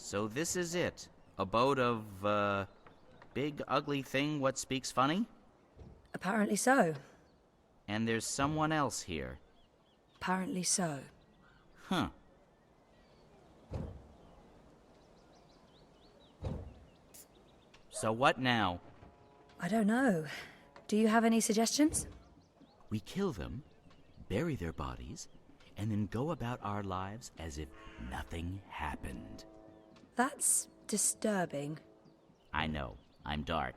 So this is it. Abode of, big ugly thing what speaks funny? Apparently so. And there's someone else here. Apparently so. Huh. So what now? I don't know. Do you have any suggestions? We kill them, bury their bodies, and then go about our lives as if nothing happened. That's disturbing. I know. I'm dark.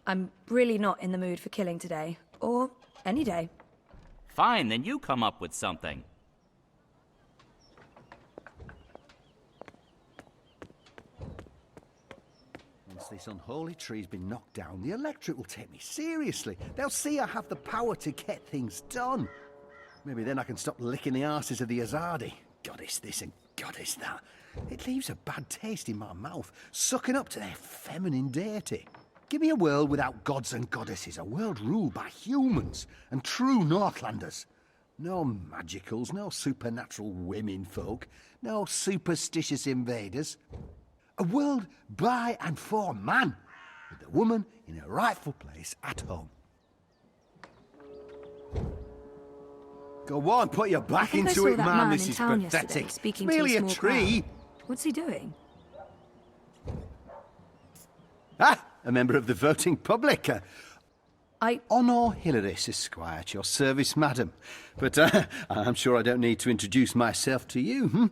I'm really not in the mood for killing today. Or any day. Fine, then you come up with something. Once this unholy tree's been knocked down, the electorate will take me seriously. They'll see I have the power to get things done. Maybe then I can stop licking the arses of the Azadi. Goddess this and goddess that. It leaves a bad taste in my mouth, sucking up to their feminine deity. Give me a world without gods and goddesses, a world ruled by humans and true Northlanders. No magicals, no supernatural women folk, no superstitious invaders. A world by and for man, with the woman in her rightful place at home. Go on, put your back into it, man. This is pathetic. It's merely a tree. What's he doing? Ah, a member of the voting public. Honor Hilaris, Esquire, at your service, madam. But I'm sure I don't need to introduce myself to you, hmm?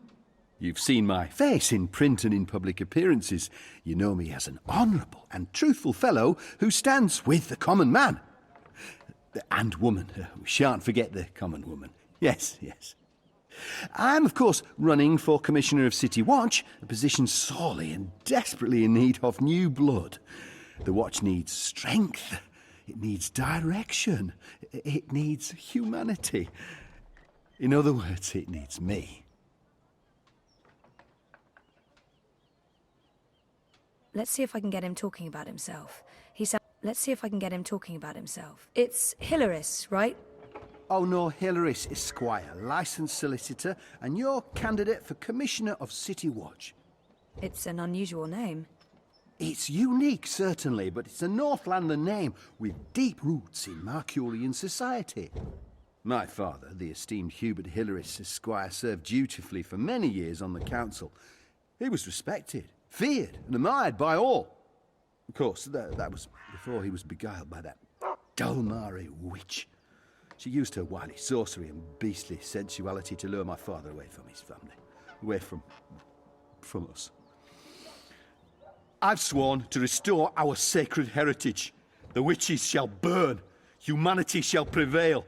You've seen my face in print and in public appearances. You know me as an honourable and truthful fellow who stands with the common man. And woman. We shan't forget the common woman. Yes, yes. I'm, of course, running for Commissioner of City Watch, a position sorely and desperately in need of new blood. The Watch needs strength. It needs direction. It needs humanity. In other words, it needs me. Let's see if I can get him talking about himself. Let's see if I can get him talking about himself. It's Hilaris, right? Oh no, Hilaris, Esquire, licensed solicitor, and your candidate for Commissioner of City Watch. It's an unusual name. It's unique, certainly, but it's a Northlander name with deep roots in Mercurian society. My father, the esteemed Hubert Hilaris, Esquire, served dutifully for many years on the council. He was respected, feared, and admired by all. Of course, that was before he was beguiled by that Dulmari witch. She used her wily sorcery and beastly sensuality to lure my father away from his family, away from us. I've sworn to restore our sacred heritage. The witches shall burn, humanity shall prevail,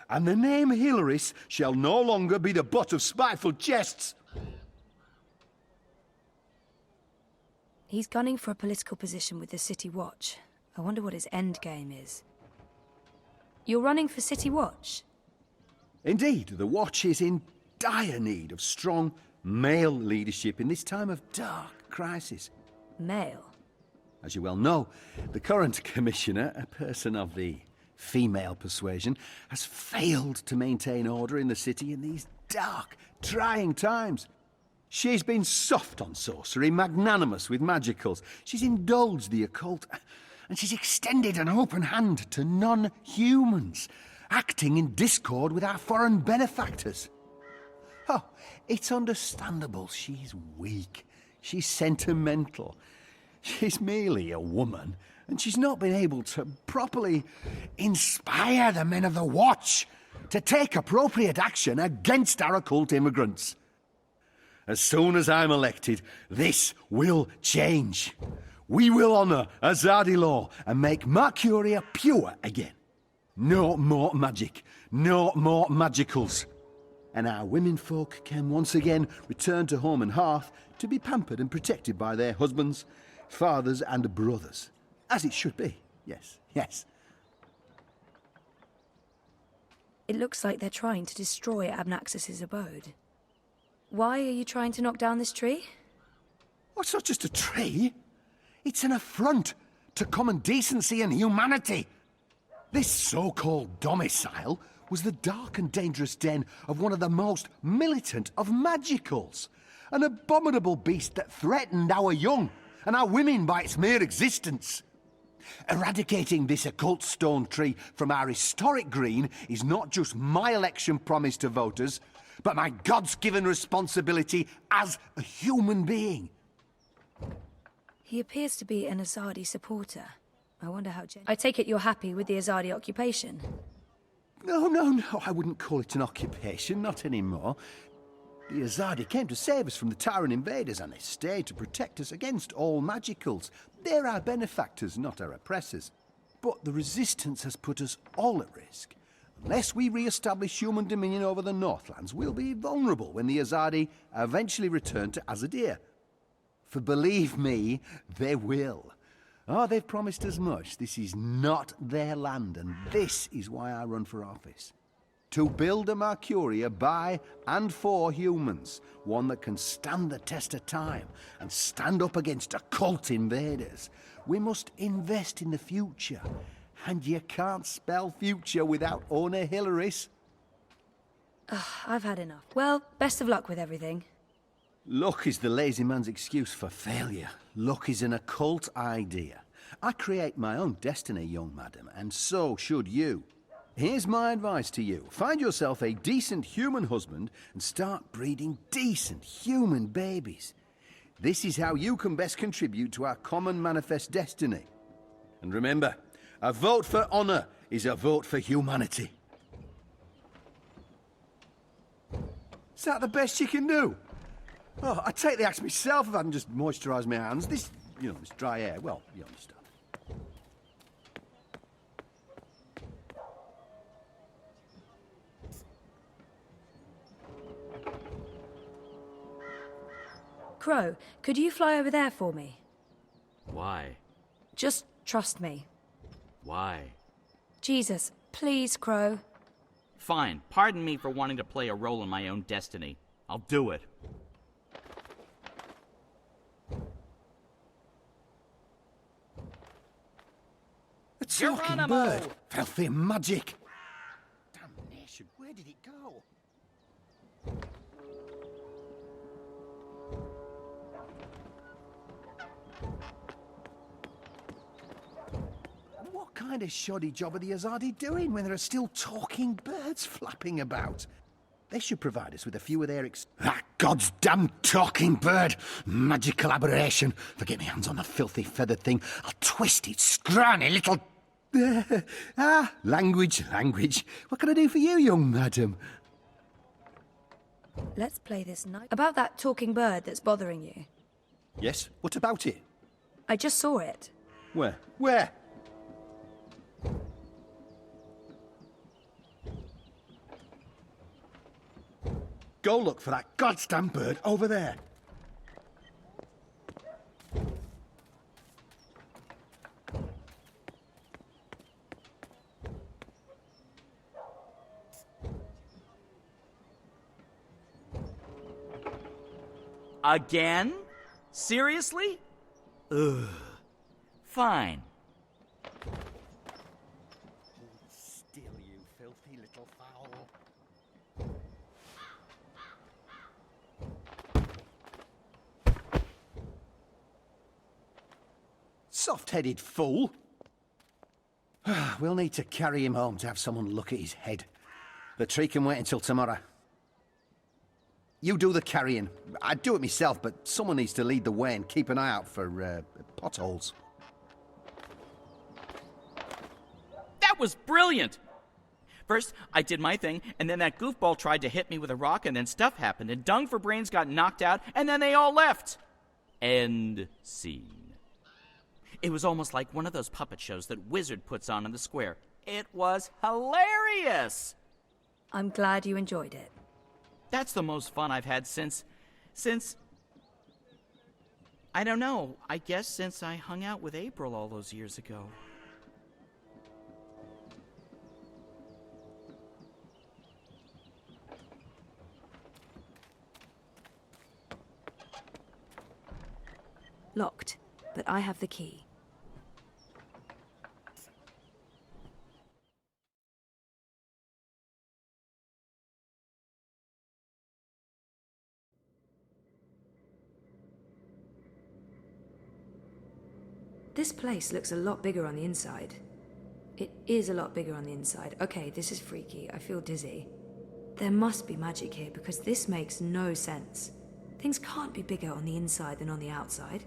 and the name Hilaris shall no longer be the butt of spiteful jests. He's gunning for a political position with the City Watch. I wonder what his end game is. You're running for City Watch? Indeed, the Watch is in dire need of strong male leadership in this time of dark crisis. Male? As you well know, the current commissioner, a person of the female persuasion, has failed to maintain order in the city in these dark, trying times. She's been soft on sorcery, magnanimous with magicals. She's indulged the occult, and she's extended an open hand to non-humans, acting in discord with our foreign benefactors. Oh, it's understandable she's weak. She's sentimental. She's merely a woman, and she's not been able to properly inspire the men of the Watch to take appropriate action against our occult immigrants. As soon as I'm elected, this will change. We will honour Azadi law and make Mercuria pure again. No more magic, no more magicals. And our womenfolk can once again return to home and hearth to be pampered and protected by their husbands, fathers and brothers. As it should be, yes, yes. It looks like they're trying to destroy Abnaxus's abode. Why are you trying to knock down this tree? Oh, it's not just a tree. It's an affront to common decency and humanity. This so-called domicile was the dark and dangerous den of one of the most militant of magicals. An abominable beast that threatened our young and our women by its mere existence. Eradicating this occult stone tree from our historic green is not just my election promise to voters, but my God's-given responsibility as a human being. He appears to be an Azadi supporter. I wonder how I take it you're happy with the Azadi occupation? No, I wouldn't call it an occupation, not anymore. The Azadi came to save us from the tyrant invaders, and they stayed to protect us against all magicals. They're our benefactors, not our oppressors. But the resistance has put us all at risk. Unless we re-establish human dominion over the Northlands, we'll be vulnerable when the Azadi eventually return to Azadir. For believe me, they will. Oh, they've promised as much. This is not their land, and this is why I run for office. To build a Mercuria by and for humans, one that can stand the test of time and stand up against occult invaders. We must invest in the future, and you can't spell future without owner Hillary's. I've had enough. Well, best of luck with everything. Luck is the lazy man's excuse for failure. Luck is an occult idea. I create my own destiny, young madam, and so should you. Here's my advice to you. Find yourself a decent human husband and start breeding decent human babies. This is how you can best contribute to our common manifest destiny. And remember, a vote for honor is a vote for humanity. Is that the best you can do? Oh, I take the axe myself if I can just moisturise my hands. This dry air, well, you understand. Crow, could you fly over there for me? Why? Just trust me. Why? Jesus, please, Crow. Fine. Pardon me for wanting to play a role in my own destiny. I'll do it. A talking bird! Filthy magic! Damnation, where did it go? What kind of shoddy job are the Azadi doing when there are still talking birds flapping about? They should provide us with a few of their That God's damn talking bird! Magical aberration! If I get my hands on that filthy feathered thing, I'll twist its scrawny little... language. What can I do for you, young madam? Let's play this night. About that talking bird that's bothering you. Yes, what about it? I just saw it. Where? Go look for that goddamn bird over there. Again? Seriously? Ugh. Fine. Still, you filthy little fowl. Soft-headed fool. We'll need to carry him home to have someone look at his head. The tree can wait until tomorrow. You do the carrying. I'd do it myself, but someone needs to lead the way and keep an eye out for potholes. That was brilliant! First, I did my thing, and then that goofball tried to hit me with a rock, and then stuff happened, and Dung for Brains got knocked out, and then they all left. End scene. It was almost like one of those puppet shows that Wizard puts on in the square. It was hilarious! I'm glad you enjoyed it. That's the most fun I've had since... I don't know. I guess since I hung out with April all those years ago. Locked, but I have the key. This place looks a lot bigger on the inside. It is a lot bigger on the inside. Okay, this is freaky. I feel dizzy. There must be magic here because this makes no sense. Things can't be bigger on the inside than on the outside.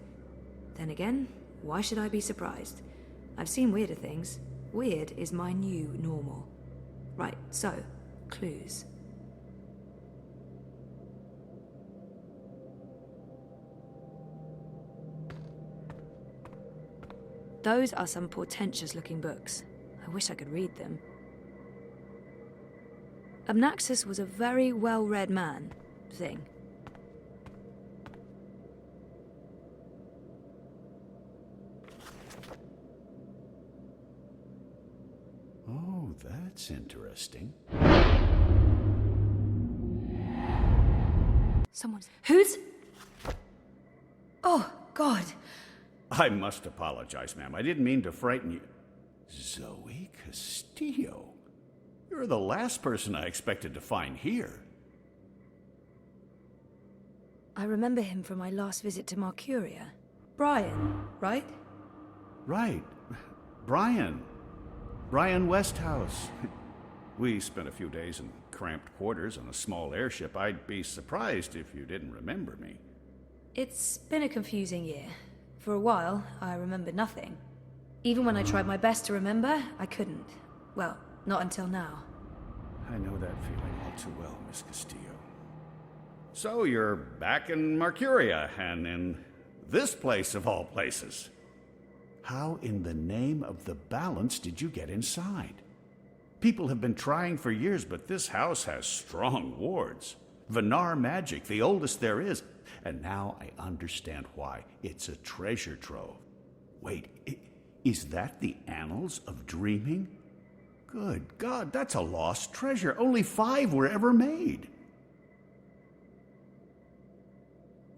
Then again, why should I be surprised? I've seen weirder things. Weird is my new normal. Right, so, clues. Those are some portentous-looking books. I wish I could read them. Obnaxus was a very well-read man, thing. Oh, that's interesting. Someone's... Who's... Oh, God. I must apologize, ma'am. I didn't mean to frighten you. Zoe Castillo. You're the last person I expected to find here. I remember him from my last visit to Mercuria. Brian, right? Right. Brian. Brian Westhouse. We spent a few days in cramped quarters on a small airship. I'd be surprised if you didn't remember me. It's been a confusing year. For a while, I remember nothing. Even when I tried my best to remember, I couldn't. Well, not until now. I know that feeling all too well, Miss Castillo. So you're back in Mercuria, and in this place of all places. How in the name of the balance did you get inside? People have been trying for years, but this house has strong wards. Venar magic, the oldest there is. And now I understand why. It's a treasure trove. Wait, is that the Annals of Dreaming? Good God, that's a lost treasure. Only 5 were ever made.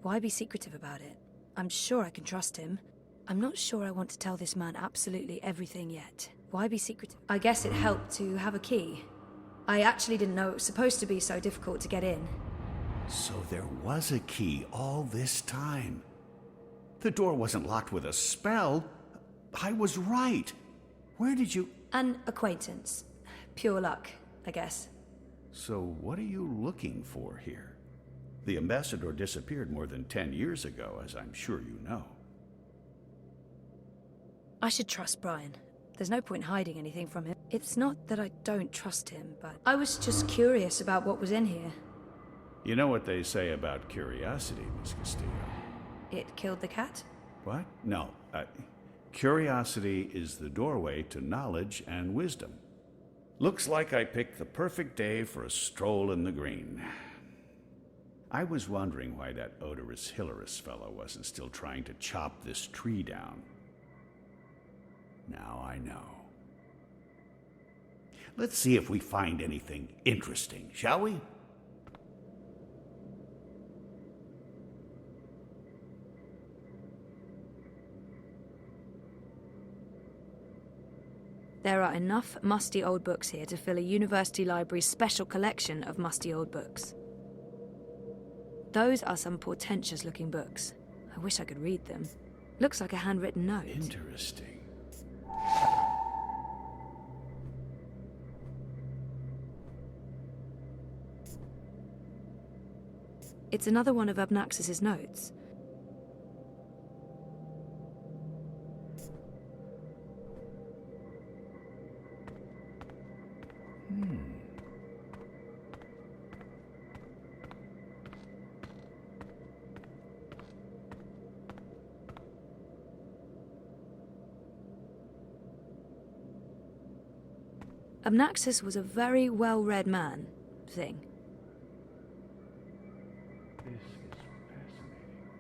Why be secretive about it? I'm sure I can trust him. I'm not sure I want to tell this man absolutely everything yet. Why be secretive? I guess it helped to have a key. I actually didn't know it was supposed to be so difficult to get in. So there was a key all this time. The door wasn't locked with a spell. I was right. Where did you... An acquaintance. Pure luck, I guess. So what are you looking for here? The ambassador disappeared more than 10 years ago, as I'm sure you know. I should trust Brian. There's no point hiding anything from him. It's not that I don't trust him, but I was just curious about what was in here. You know what they say about curiosity, Miss Castillo? It killed the cat? What? No. Curiosity is the doorway to knowledge and wisdom. Looks like I picked the perfect day for a stroll in the green. I was wondering why that odorous Hilarious fellow wasn't still trying to chop this tree down. Now I know. Let's see if we find anything interesting, shall we? There are enough musty old books here to fill a university library's special collection of musty old books. Those are some portentous-looking books. I wish I could read them. Looks like a handwritten note. Interesting. It's another one of Obnaxus's notes. Obnaxus was a very well-read man, thing.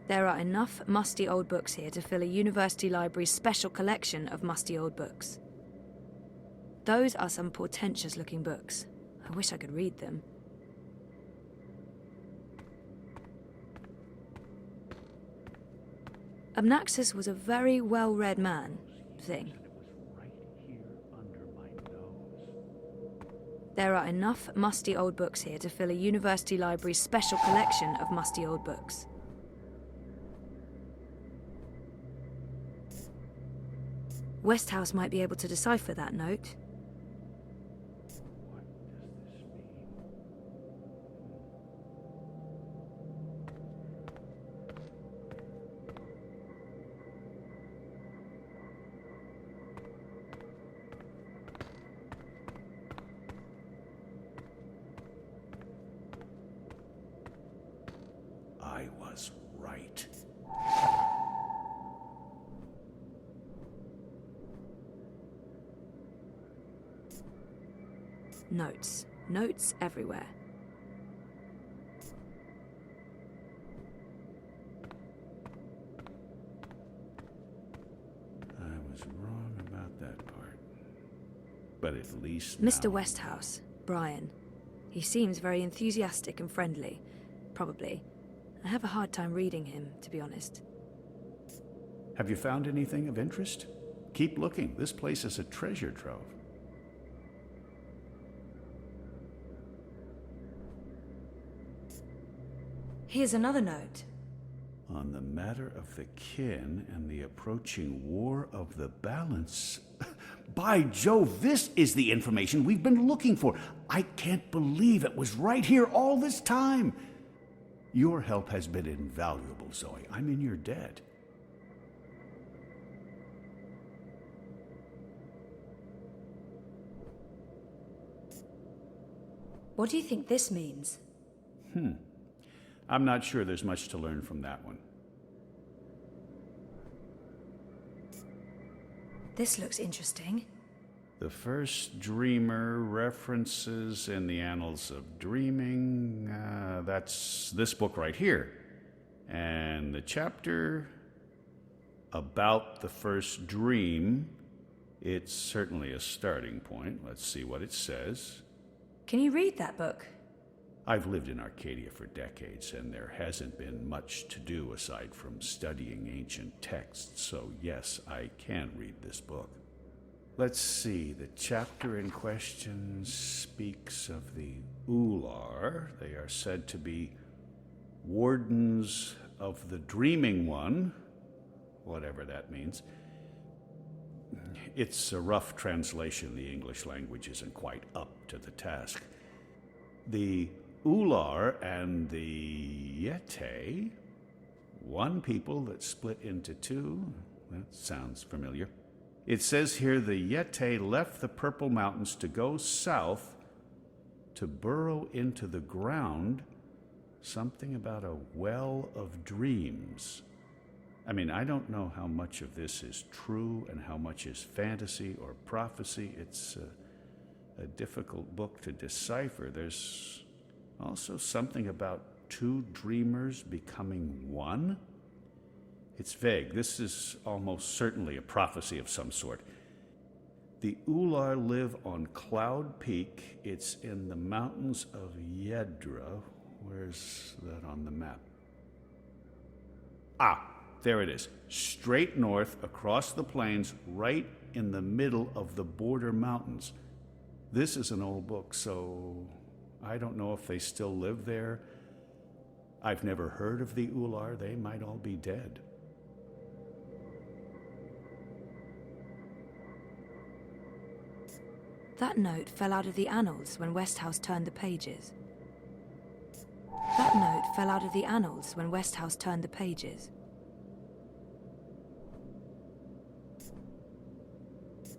There are enough musty old books here to fill a university library's special collection of musty old books. Those are some portentous-looking books. I wish I could read them. Obnaxus was a very well-read man, thing. There are enough musty old books here to fill a university library's special collection of musty old books. Westhouse might be able to decipher that note. I was right. Notes. Notes everywhere. I was wrong about that part. But at least Mr. now- Westhouse, Brian. He seems very enthusiastic and friendly. Probably. I have a hard time reading him, to be honest. Have you found anything of interest? Keep looking. This place is a treasure trove. Here's another note. On the matter of the kin and the approaching war of the balance. By Jove, this is the information we've been looking for. I can't believe it was right here all this time. Your help has been invaluable, Zoe. I'm in your debt. What do you think this means? I'm not sure there's much to learn from that one. This looks interesting. The first dreamer references in the annals of dreaming. That's this book right here. And the chapter about the first dream, it's certainly a starting point. Let's see what it says. Can you read that book? I've lived in Arcadia for decades, and there hasn't been much to do aside from studying ancient texts, so yes, I can read this book. Let's see, the chapter in question speaks of the Ular. They are said to be wardens of the Dreaming One, whatever that means. It's a rough translation. The English language isn't quite up to the task. The Ular and the Yete, one people that split into two. That sounds familiar. It says here the Yete left the Purple Mountains to go south to burrow into the ground. Something about a well of dreams. I mean, I don't know how much of this is true and how much is fantasy or prophecy. It's a difficult book to decipher. There's also something about two dreamers becoming one. It's vague. This is almost certainly a prophecy of some sort. The Ular live on Cloud Peak. It's in the mountains of Yedra. Where's that on the map? Ah, there it is. Straight north across the plains, right in the middle of the border mountains. This is an old book, so I don't know if they still live there. I've never heard of the Ular. They might all be dead. That note fell out of the annals when Westhouse turned the pages. That note fell out of the annals when Westhouse turned the pages.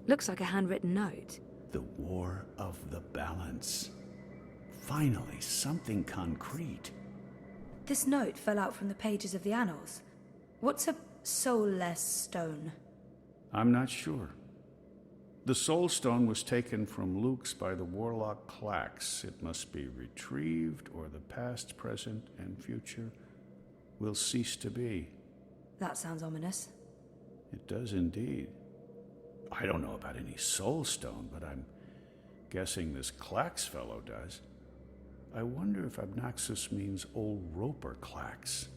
Looks like a handwritten note. The War of the Balance. Finally, something concrete. This note fell out from the pages of the annals. What's a soulless stone? I'm not sure. The Soul Stone was taken from Luke's by the warlock Clax. It must be retrieved, or the past, present, and future will cease to be. That sounds ominous. It does indeed. I don't know about any Soul Stone, but I'm guessing this Clax fellow does. I wonder if Abnaxus means old Roper Clax.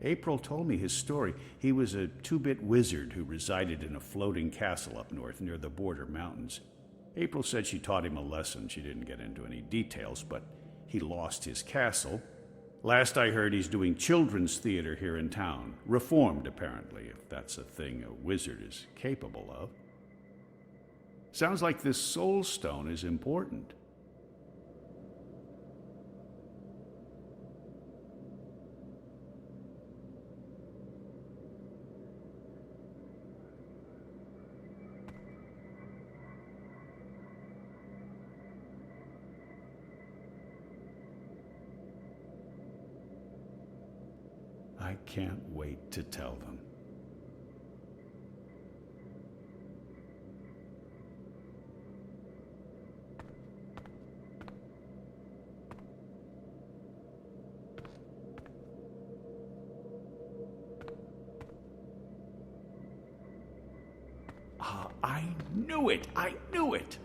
April told me his story. He was a two-bit wizard who resided in a floating castle up north near the border mountains. April said she taught him a lesson. She didn't get into any details, but he lost his castle. Last I heard, he's doing children's theater here in town. Reformed, apparently, if that's a thing a wizard is capable of. Sounds like this soul stone is important. I can't wait to tell them. I knew it! I knew it!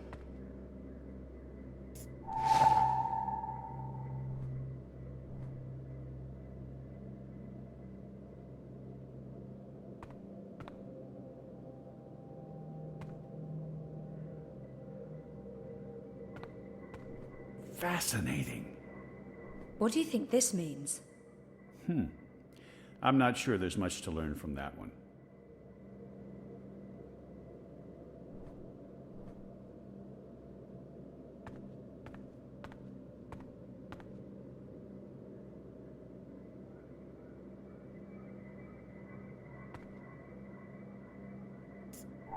Fascinating. What do you think this means? I'm not sure there's much to learn from that one.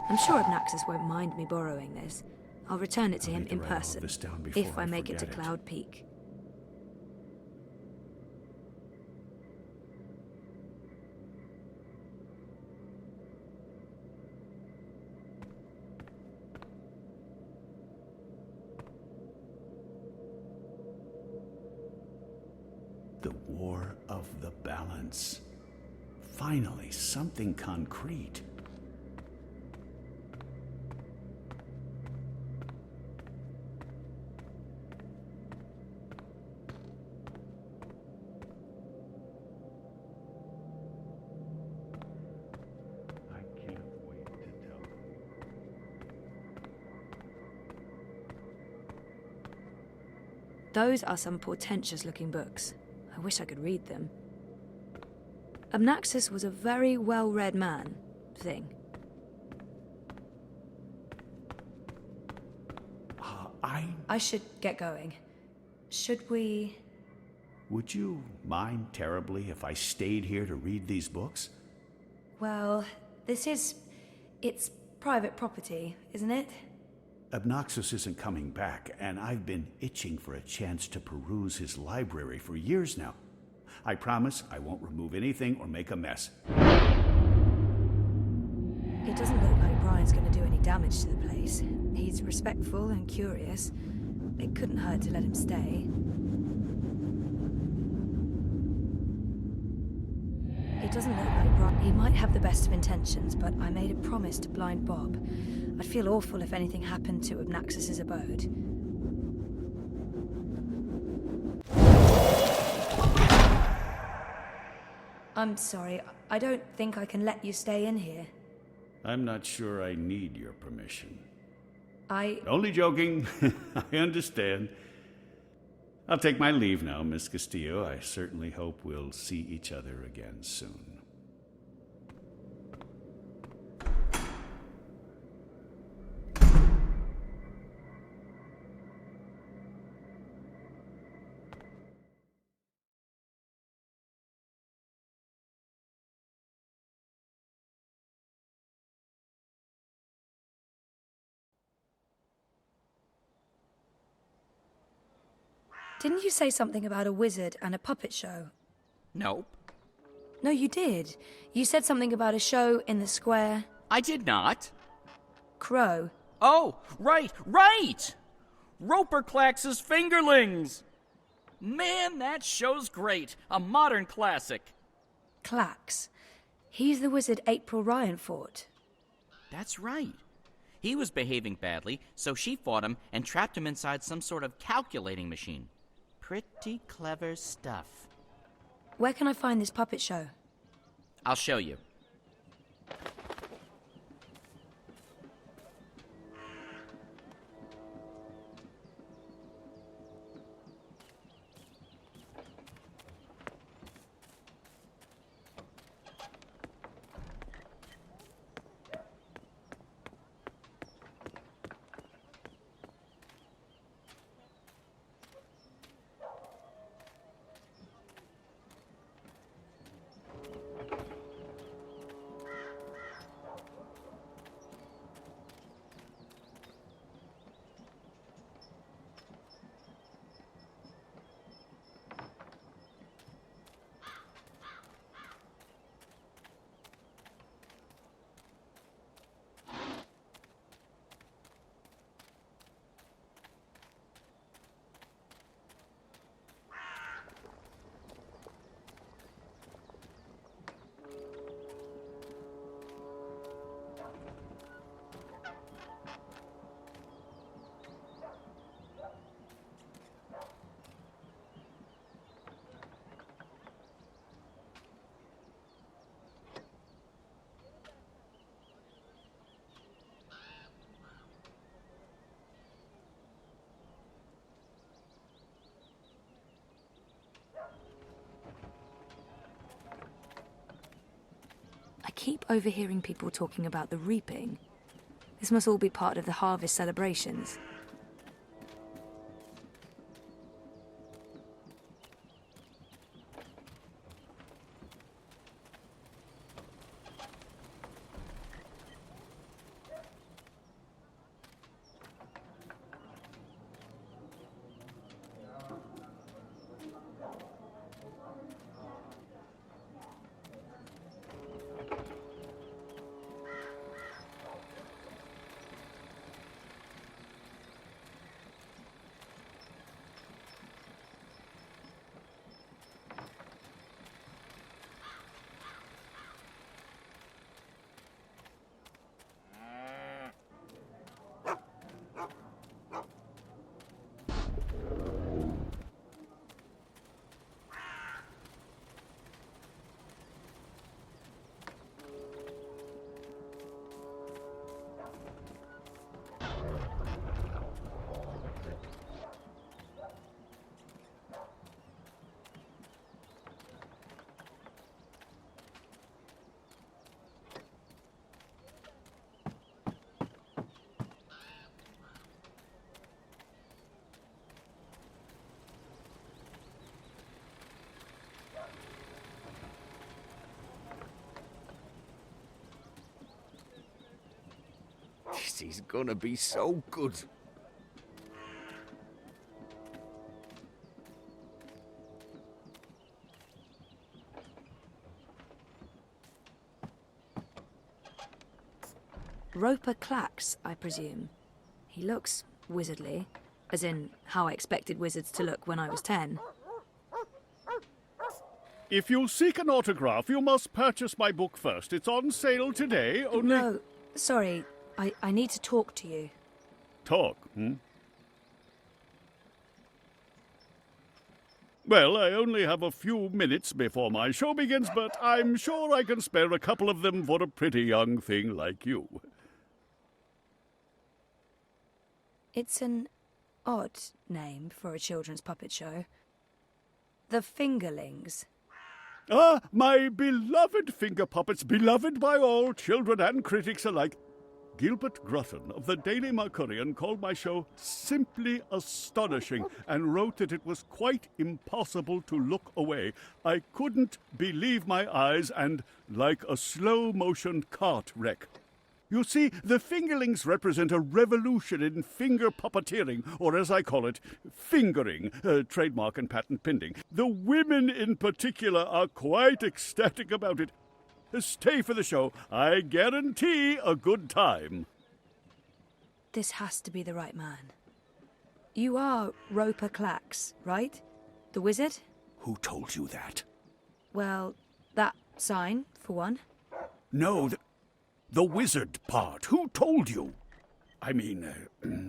I'm sure Obnaxus won't mind me borrowing this. I'll return it to I'll him need to in write all person, this down before if I I make it to forget it. Cloud Peak. The War of the Balance. Finally, something concrete. I can't wait to tell them. Those are some portentous-looking books. I wish I could read them. Obnaxus was a very well-read man, thing. I should get going. Should we... Would you mind terribly if I stayed here to read these books? Well, it's private property, isn't it? Obnaxus isn't coming back, and I've been itching for a chance to peruse his library for years now. I promise I won't remove anything or make a mess. It doesn't look like Brian's going to do any damage to the place. He's respectful and curious. It couldn't hurt to let him stay. It doesn't look like Brian... He might have the best of intentions, but I made a promise to blind Bob. I'd feel awful if anything happened to Obnaxus's abode. I'm sorry, I don't think I can let you stay in here. I'm not sure I need your permission. I... Only joking. I understand. I'll take my leave now, Miss Castillo. I certainly hope we'll see each other again soon. Didn't you say something about a wizard and a puppet show? Nope. No, you did. You said something about a show in the square. I did not. Crow. Oh, right! Roper Clax's Fingerlings! Man, that show's great. A modern classic. Clax. He's the wizard April Ryan fought. That's right. He was behaving badly, so she fought him and trapped him inside some sort of calculating machine. Pretty clever stuff. Where can I find this puppet show? I'll show you. I keep overhearing people talking about the reaping. This must all be part of the harvest celebrations. This is gonna be so good. Roper Clacks, I presume. He looks wizardly, as in how I expected wizards to look when I was 10. If you seek an autograph, you must purchase my book first. It's on sale today, only... No, sorry. I need to talk to you. Talk, Well, I only have a few minutes before my show begins, but I'm sure I can spare a couple of them for a pretty young thing like you. It's an odd name for a children's puppet show. The Fingerlings. Ah, my beloved finger puppets, beloved by all, children and critics alike. Gilbert Grutton of the Daily Mercurian called my show simply astonishing and wrote that it was quite impossible to look away. I couldn't believe my eyes and like a slow-motion cart wreck. You see, the Fingerlings represent a revolution in finger puppeteering, or as I call it, fingering, trademark and patent pending. The women in particular are quite ecstatic about it. Stay for the show. I guarantee a good time. This has to be the right man. You are Roper Clacks, right? The wizard? Who told you that? Well, that sign, for one. No, the wizard part. Who told you? I mean,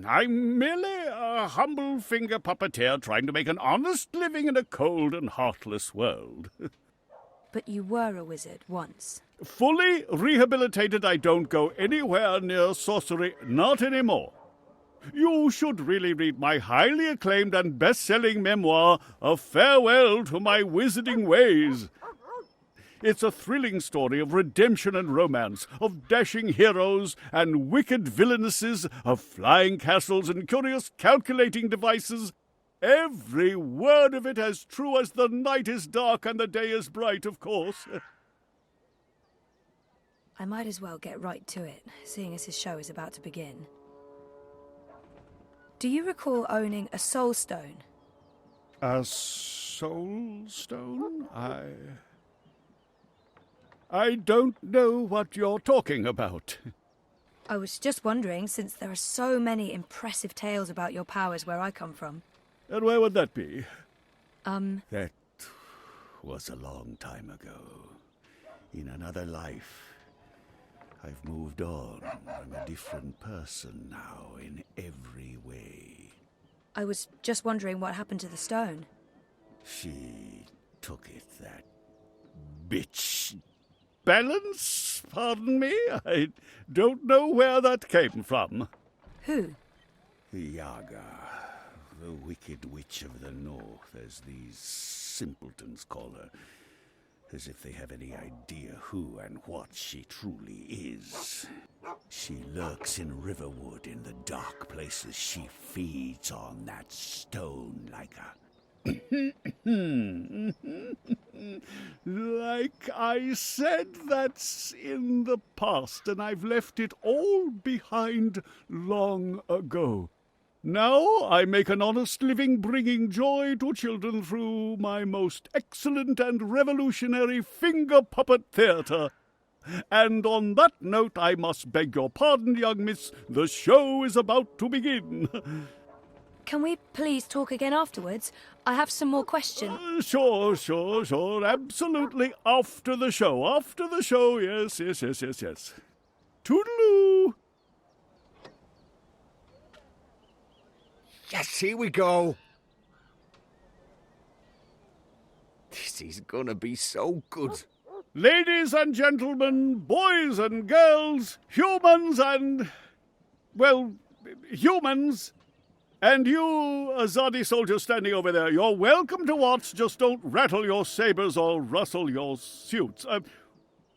I'm merely a humble finger puppeteer trying to make an honest living in a cold and heartless world. But you were a wizard once. Fully rehabilitated, I don't go anywhere near sorcery, not anymore. You should really read my highly acclaimed and best-selling memoir, A Farewell to My Wizarding Ways. It's a thrilling story of redemption and romance, of dashing heroes and wicked villainesses, of flying castles and curious calculating devices. Every word of it as true as the night is dark and the day is bright, of course. I might as well get right to it, seeing as his show is about to begin. Do you recall owning a soul stone? A soul stone? I don't know what you're talking about. I was just wondering, since there are so many impressive tales about your powers where I come from. And where would that be? That was a long time ago. In another life. I've moved on. I'm a different person now in every way. I was just wondering what happened to the stone. She took it, that Bitch. Balance? Pardon me? I don't know where that came from. Who? the Yaga, the wicked witch of the north, as these simpletons call her. as if they have any idea who and what she truly is. She lurks in Riverwood in the dark places. She feeds on that stone like a... Like I said, that's in the past, and I've left it all behind long ago. Now I make an honest living bringing joy to children through my most excellent and revolutionary finger puppet theatre. And on that note, I must beg your pardon, young miss. The show is about to begin. Can we please talk again afterwards? I have some more questions. Sure. Absolutely after the show. After the show, yes. Toodaloo. Yes, here we go. This is gonna be so good. Ladies and gentlemen, boys and girls, humans and... well, humans... and you, Azadi soldier standing over there, you're welcome to watch, just don't rattle your sabers or rustle your suits.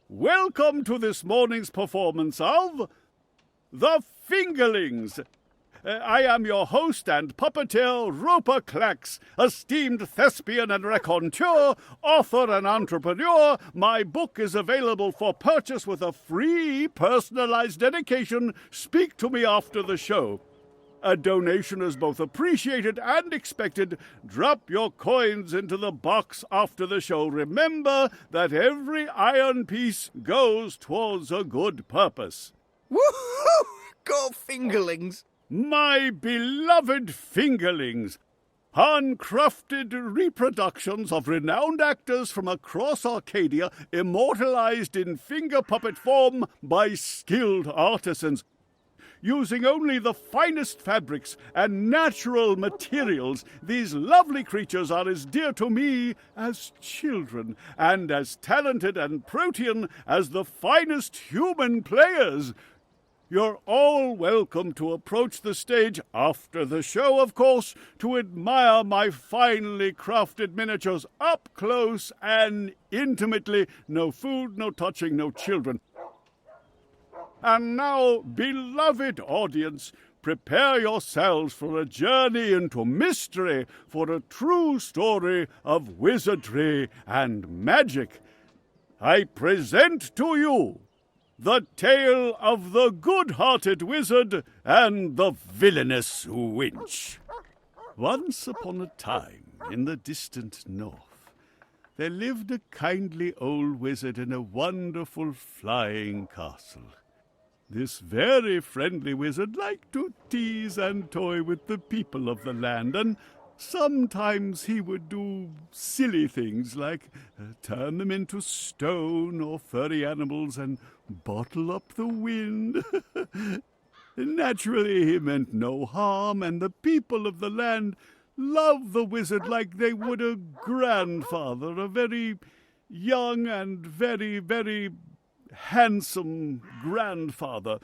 Welcome to this morning's performance of... The Fingerlings. I am your host and puppeteer, Roper Clax, esteemed thespian and raconteur, author and entrepreneur. My book is available for purchase with a free personalized dedication. Speak to me after the show. A donation is both appreciated and expected. Drop your coins into the box after the show. Remember that every iron piece goes towards a good purpose. Woohoo! Go Fingerlings! My beloved Fingerlings, handcrafted reproductions of renowned actors from across Arcadia, immortalized in finger puppet form by skilled artisans. Using only the finest fabrics and natural materials, these lovely creatures are as dear to me as children, and as talented and protean as the finest human players. You're all welcome to approach the stage after the show, of course, to admire my finely crafted miniatures up close and intimately. No food, no touching, no children. And now, beloved audience, prepare yourselves for a journey into mystery, for a true story of wizardry and magic. I present to you the tale of the good-hearted wizard and the villainous winch. Once upon a time, in the distant north, there lived a kindly old wizard in a wonderful flying castle. This very friendly wizard liked to tease and toy with the people of the land, and sometimes he would do silly things like turn them into stone or furry animals and bottle up the wind. Naturally, he meant no harm, and the people of the land loved the wizard like they would a grandfather, a very young and very, very handsome grandfather.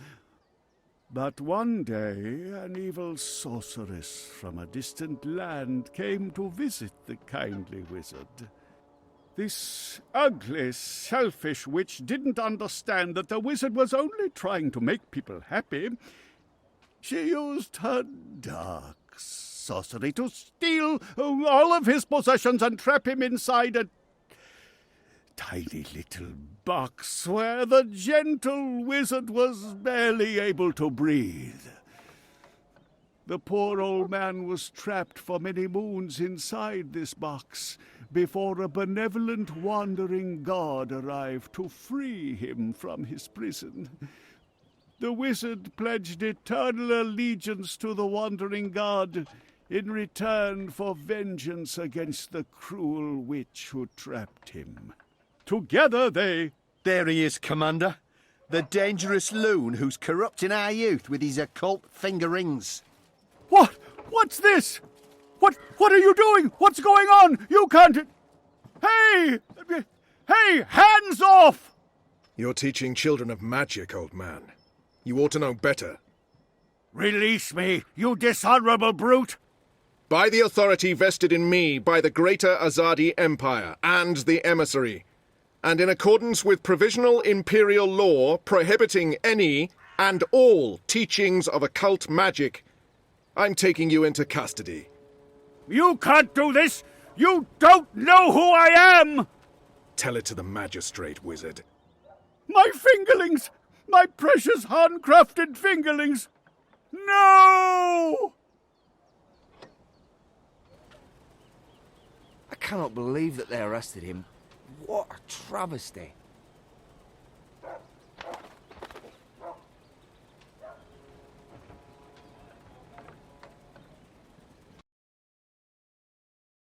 But one day, an evil sorceress from a distant land came to visit the kindly wizard. This ugly, selfish witch didn't understand that the wizard was only trying to make people happy. She used her dark sorcery to steal all of his possessions and trap him inside a tiny little box where the gentle wizard was barely able to breathe. The poor old man was trapped for many moons inside this box before a benevolent wandering god arrived to free him from his prison. The wizard pledged eternal allegiance to the wandering god in return for vengeance against the cruel witch who trapped him. Together they... There he is, Commander. The dangerous loon who's corrupting our youth with his occult finger rings. What? What's this? What are you doing? What's going on? You can't... Hey! Hey, hands off! You're teaching children of magic, old man. You ought to know better. Release me, you dishonorable brute! By the authority vested in me by the greater Azadi Empire and the emissary, and in accordance with provisional imperial law prohibiting any and all teachings of occult magic, I'm taking you into custody. You can't do this! You don't know who I am! Tell it to the magistrate, wizard. My fingerlings! My precious handcrafted fingerlings! No! I cannot believe that they arrested him. What a travesty.